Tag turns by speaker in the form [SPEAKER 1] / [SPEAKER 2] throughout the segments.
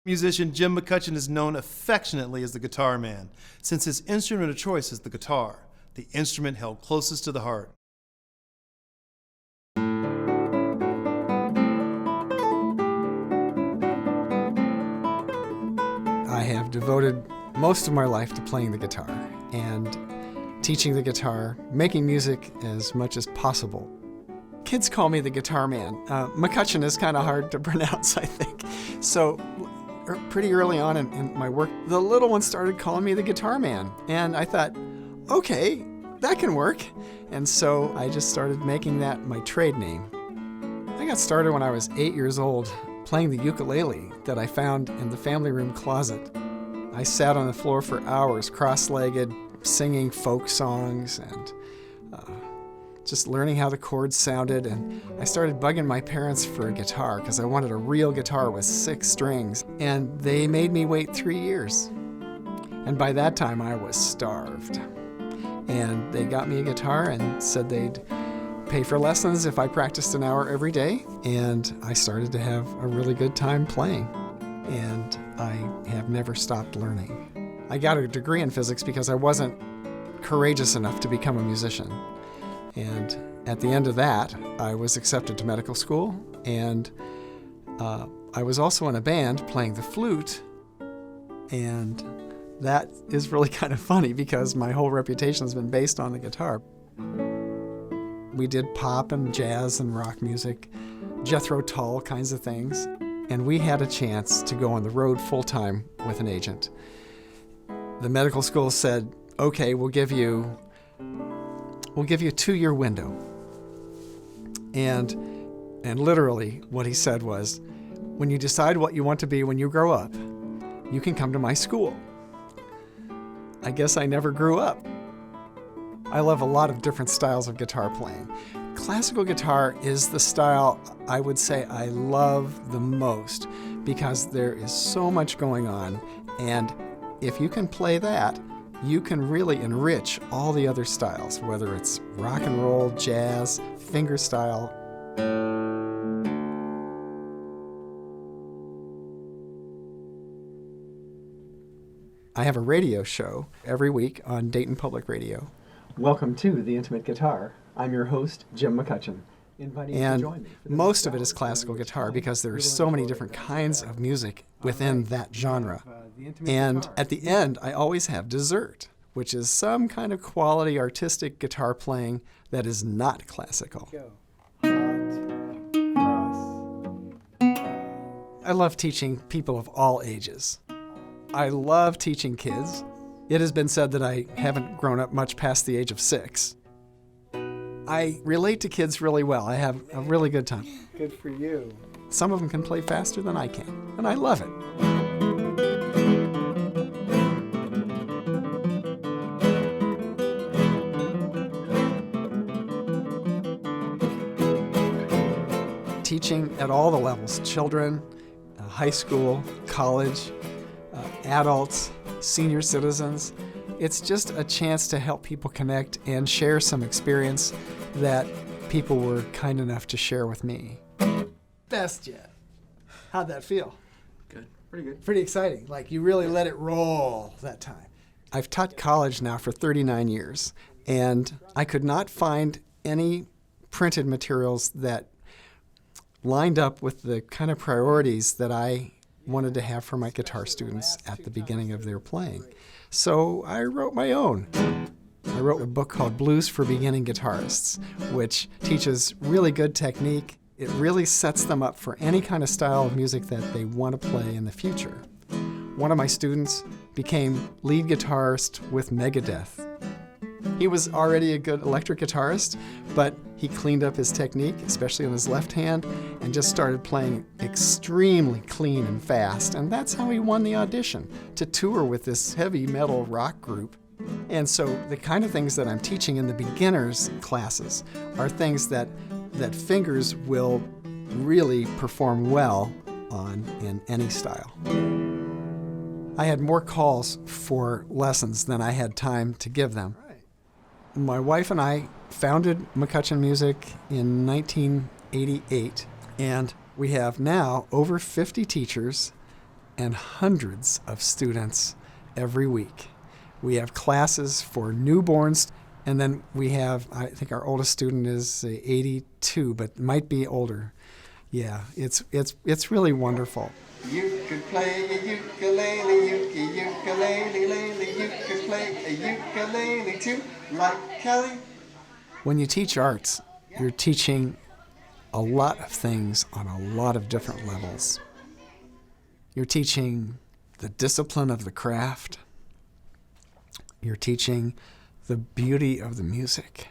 [SPEAKER 1] Musician Jim McCutcheon is known affectionately as the Guitar Man, since his instrument of choice is the guitar, the instrument held closest to the heart.
[SPEAKER 2] I have devoted most of my life to playing the guitar and teaching the guitar, making music as much as possible. Kids call me the Guitar Man. McCutcheon is kind of hard to pronounce, I think. So pretty early on in my work, the little ones started calling me the Guitar Man. And I thought, okay, that can work. And so I just started making that my trade name. I got started when I was 8 years old playing the ukulele that I found in the family room closet. I sat on the floor for hours, cross-legged, singing folk songs and just learning how the chords sounded. And I started bugging my parents for a guitar because I wanted a real guitar with 6 strings. And they made me wait 3 years. And by that time, I was starved. And they got me a guitar and said they'd pay for lessons if I practiced an hour every day. And I started to have a really good time playing. And I have never stopped learning. I got a degree in physics because I wasn't courageous enough to become a musician. And at the end of that, I was accepted to medical school, and I was also in a band playing the flute, and that is really kind of funny because my whole reputation has been based on the guitar. We did pop and jazz and rock music, Jethro Tull kinds of things, and we had a chance to go on the road full-time with an agent. The medical school said, okay, we'll give you a 2-year window. And literally what he said was, when you decide what you want to be when you grow up, you can come to my school. I guess I never grew up. I love a lot of different styles of guitar playing. Classical guitar is the style I would say I love the most because there is so much going on, and if you can play that, you can really enrich all the other styles, whether it's rock and roll, jazz, fingerstyle. I have a radio show every week on Dayton Public Radio. Welcome to The Intimate Guitar. I'm your host, Jim McCutcheon. And most of it is classical guitar because there are so many different kinds of music within that genre. And at the end, I always have dessert, which is some kind of quality artistic guitar playing that is not classical. I love teaching people of all ages. I love teaching kids. It has been said that I haven't grown up much past the age of 6. I relate to kids really well. I have a really good time.
[SPEAKER 3] Good for you.
[SPEAKER 2] Some of them can play faster than I can, and I love it. Teaching at all the levels, children, high school, college, adults, senior citizens. It's just a chance to help people connect and share some experience that people were kind enough to share with me. Best yet. How'd that feel?
[SPEAKER 3] Good. Pretty good.
[SPEAKER 2] Pretty exciting. Like you really let it roll that time. I've taught college now for 39 years, and I could not find any printed materials that lined up with the kind of priorities that I wanted to have for my guitar students at the beginning of their playing. So I wrote my own. I wrote a book called Blues for Beginning Guitarists, which teaches really good technique. It really sets them up for any kind of style of music that they want to play in the future. One of my students became lead guitarist with Megadeth. He was already a good electric guitarist, but he cleaned up his technique, especially on his left hand, and just started playing extremely clean and fast. And that's how he won the audition, to tour with this heavy metal rock group. And so the kind of things that I'm teaching in the beginners classes are things that fingers will really perform well on in any style. I had more calls for lessons than I had time to give them. My wife and I founded McCutcheon Music in 1988, and we have now over 50 teachers and hundreds of students every week. We have classes for newborns, and then we have, I think our oldest student is 82, but might be older. Yeah, it's really wonderful.
[SPEAKER 4] You could play a ukulele, ukulele, lele. You could play a ukulele too, like Kelly.
[SPEAKER 2] When you teach arts, you're teaching a lot of things on a lot of different levels. You're teaching the discipline of the craft. You're teaching the beauty of the music.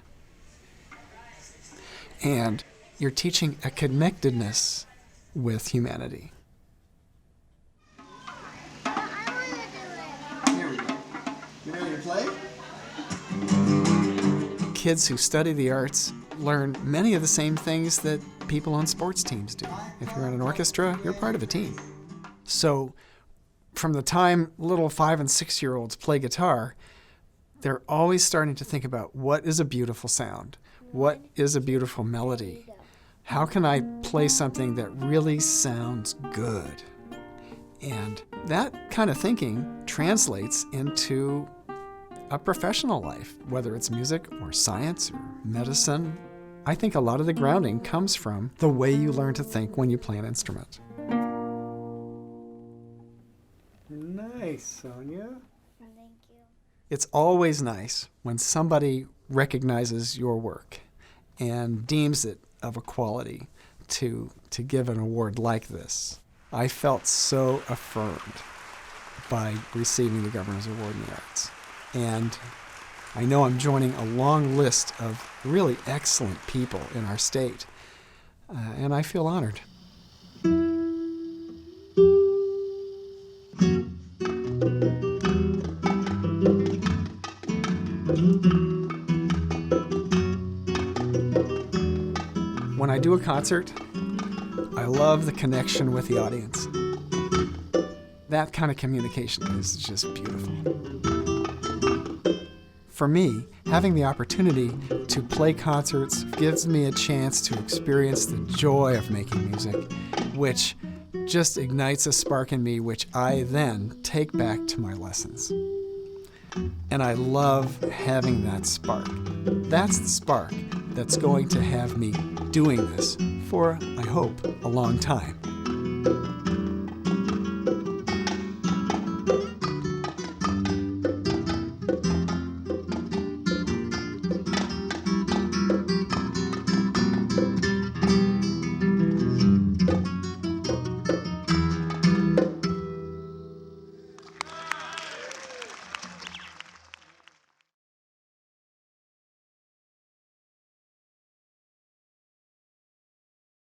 [SPEAKER 2] And you're teaching a connectedness with humanity.
[SPEAKER 4] Here we go. You ready to play?
[SPEAKER 2] Kids who study the arts learn many of the same things that people on sports teams do. If you're in an orchestra, you're part of a team. So from the time little 5- and 6-year-olds play guitar, they're always starting to think about what is a beautiful sound? What is a beautiful melody? How can I play something that really sounds good? And that kind of thinking translates into a professional life, whether it's music or science or medicine. I think a lot of the grounding comes from the way you learn to think when you play an instrument.
[SPEAKER 3] Nice, Sonia.
[SPEAKER 5] Thank you.
[SPEAKER 2] It's always nice when somebody recognizes your work and deems it of a quality to give an award like this. I felt so affirmed by receiving the Governor's Award in the Arts. And I know I'm joining a long list of really excellent people in our state, and I feel honored. When I do a concert, I love the connection with the audience. That kind of communication is just beautiful. For me, having the opportunity to play concerts gives me a chance to experience the joy of making music, which just ignites a spark in me, which I then take back to my lessons. And I love having that spark. That's the spark that's going to have me doing this for, I hope, a long time.